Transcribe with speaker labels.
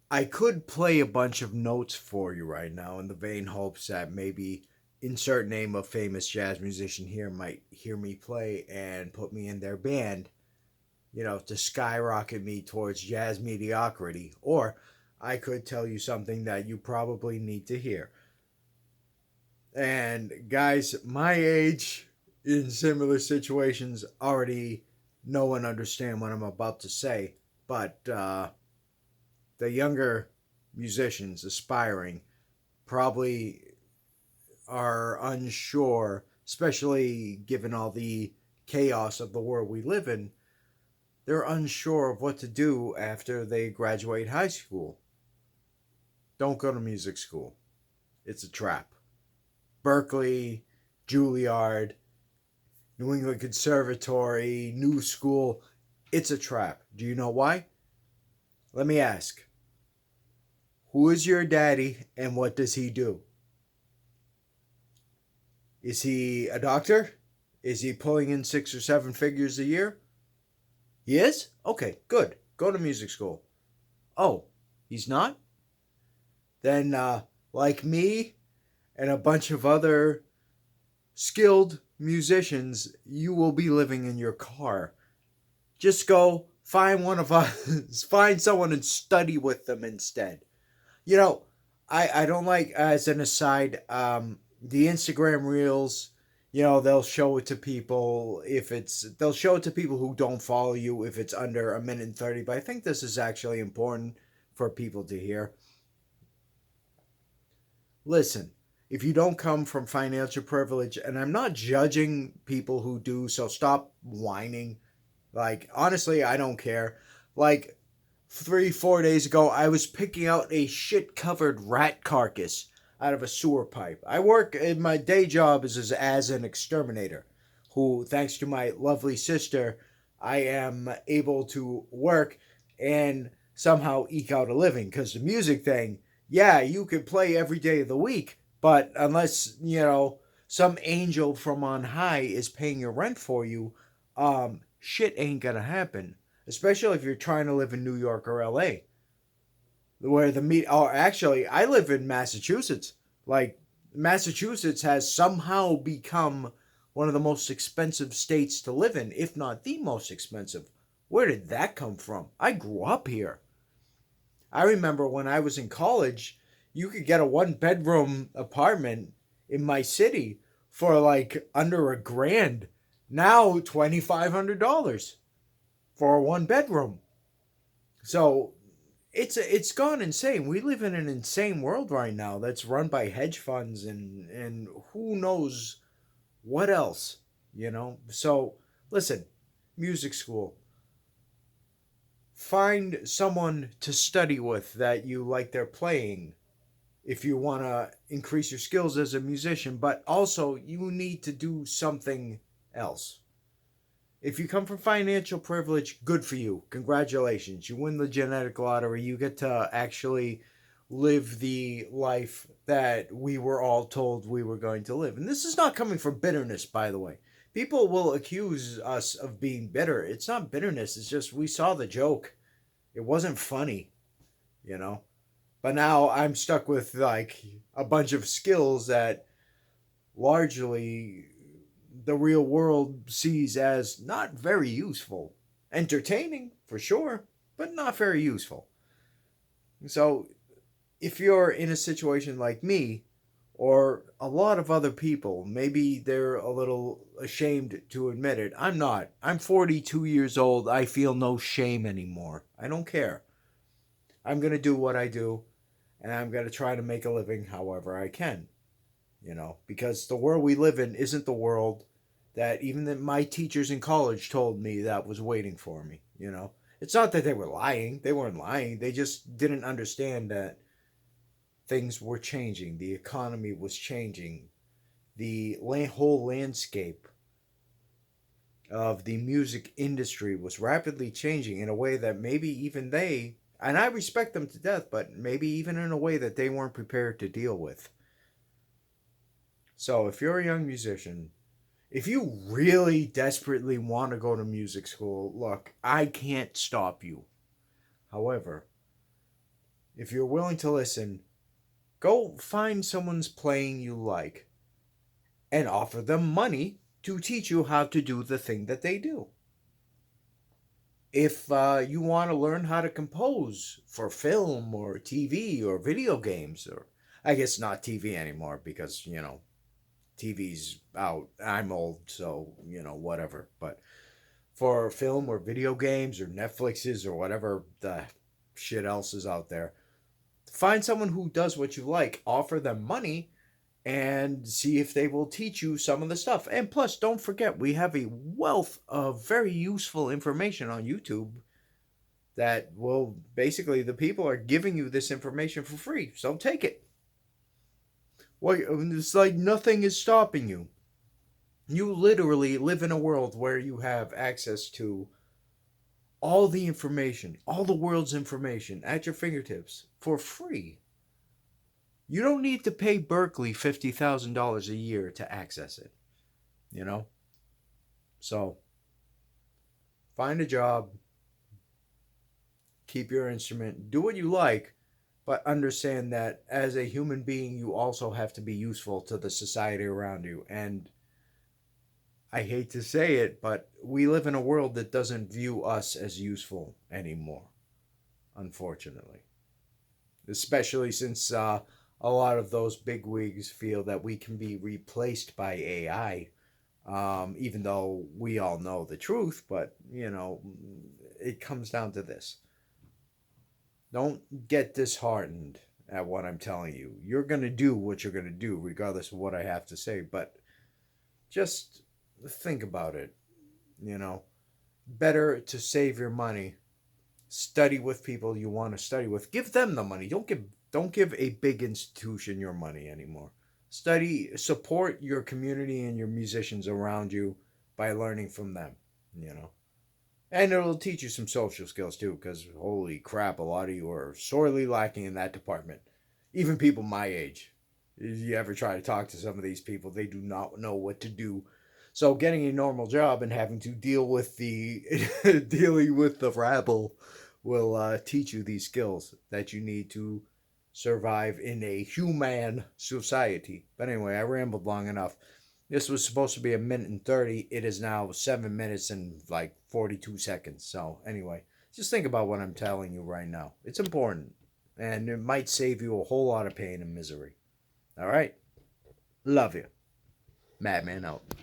Speaker 1: I could play a bunch of notes for you right now in the vain hopes that maybe insert name of famous jazz musician here might hear me play and put me in their band, to skyrocket me towards jazz mediocrity. Or I could tell you something that you probably need to hear. And guys, my age in similar situations already know and understand what I'm about to say. But the younger musicians aspiring probably are unsure, especially given all the chaos of the world we live in. They're unsure of what to do after they graduate high school. Don't go to music school. It's a trap. Berkeley, Juilliard, New England Conservatory, New School, it's a trap. Do you know why? Let me ask. Who is your daddy and what does he do? Is he a doctor? Is he pulling in 6 or 7 figures a year? He is? Okay, good. Go to music school. Oh, he's not? Then, like me and a bunch of other skilled musicians, you will be living in your car. Just go find one of us, find someone and study with them instead. You know, I don't like, as an aside, the Instagram reels. They'll show it to people they'll show it to people who don't follow you if it's under a minute and 30. But I think this is actually important for people to hear. Listen, if you don't come from financial privilege, and I'm not judging people who do, so stop whining. Like, honestly, I don't care. Like, 3, 4 days ago, I was picking out a shit covered rat carcass out of a sewer pipe. I work in my day job as an exterminator, who, thanks to my lovely sister, I am able to work and somehow eke out a living. Because the music thing, yeah, you could play every day of the week, but unless, some angel from on high is paying your rent for you, shit ain't gonna happen. Especially if you're trying to live in New York or LA, where the meat. Or actually, I live in Massachusetts. Like, Massachusetts has somehow become one of the most expensive states to live in, if not the most expensive. Where did that come from? I grew up here. I remember when I was in college, you could get a 1 bedroom apartment in my city for like under $1,000. Now $2,500 for a 1 bedroom. So it's gone insane. We live in an insane world right now that's run by hedge funds and who knows what else. So listen, music school. Find someone to study with that you like their playing if you want to increase your skills as a musician, but also you need to do something else. If you come from financial privilege, good for you. Congratulations. You win the genetic lottery. You get to actually live the life that we were all told we were going to live. And this is not coming from bitterness, by the way. People will accuse us of being bitter. It's not bitterness, it's just we saw the joke. It wasn't funny, you know? But now I'm stuck with like a bunch of skills that largely the real world sees as not very useful. Entertaining, for sure, but not very useful. So, if you're in a situation like me, or a lot of other people, maybe they're a little ashamed to admit it. I'm not. I'm 42 years old. I feel no shame anymore. I don't care. I'm going to do what I do, and I'm going to try to make a living however I can. Because the world we live in isn't the world that even my teachers in college told me that was waiting for me. It's not that they were lying. They weren't lying. They just didn't understand that things were changing. The economy was changing. The whole landscape of the music industry was rapidly changing in a way that maybe even they, and I respect them to death, but maybe even in a way that they weren't prepared to deal with. So if you're a young musician, if you really desperately want to go to music school, look, I can't stop you. However, If you're willing to listen, go find someone's playing you like and offer them money to teach you how to do the thing that they do. If you want to learn how to compose for film or TV or video games, or I guess not TV anymore because, TV's out. I'm old, so, whatever. But for film or video games or Netflixes or whatever the shit else is out there, find someone who does what you like, offer them money, and see if they will teach you some of the stuff. And plus, don't forget, we have a wealth of very useful information on YouTube that will basically, the people are giving you this information for free. So take it. Well, it's like nothing is stopping you. You literally live in a world where you have access to all the information, all the world's information at your fingertips for free. You don't need to pay Berkeley $50,000 a year to access it, you know? So find a job, keep your instrument, do what you like, but understand that as a human being, you also have to be useful to the society around you. And I hate to say it, but we live in a world that doesn't view us as useful anymore, unfortunately. Especially since a lot of those bigwigs feel that we can be replaced by AI, even though we all know the truth. But, it comes down to this. Don't get disheartened at what I'm telling you. You're going to do what you're going to do, regardless of what I have to say. But just think about it. You know, better to save your money, study with people you want to study with. Give them the money. Don't give a big institution your money anymore. Study, support your community and your musicians around you by learning from them, you know. And it'll teach you some social skills too, because holy crap, a lot of you are sorely lacking in that department. Even people my age. If you ever try to talk to some of these people, they do not know what to do. So getting a normal job and having to deal with the dealing with the rabble will teach you these skills that you need to survive in a human society. But anyway, I rambled long enough. This was supposed to be a minute and 30. It is now 7 minutes and like 42 seconds. So, anyway, just think about what I'm telling you right now. It's important. And it might save you a whole lot of pain and misery. All right? Love you. Madman out.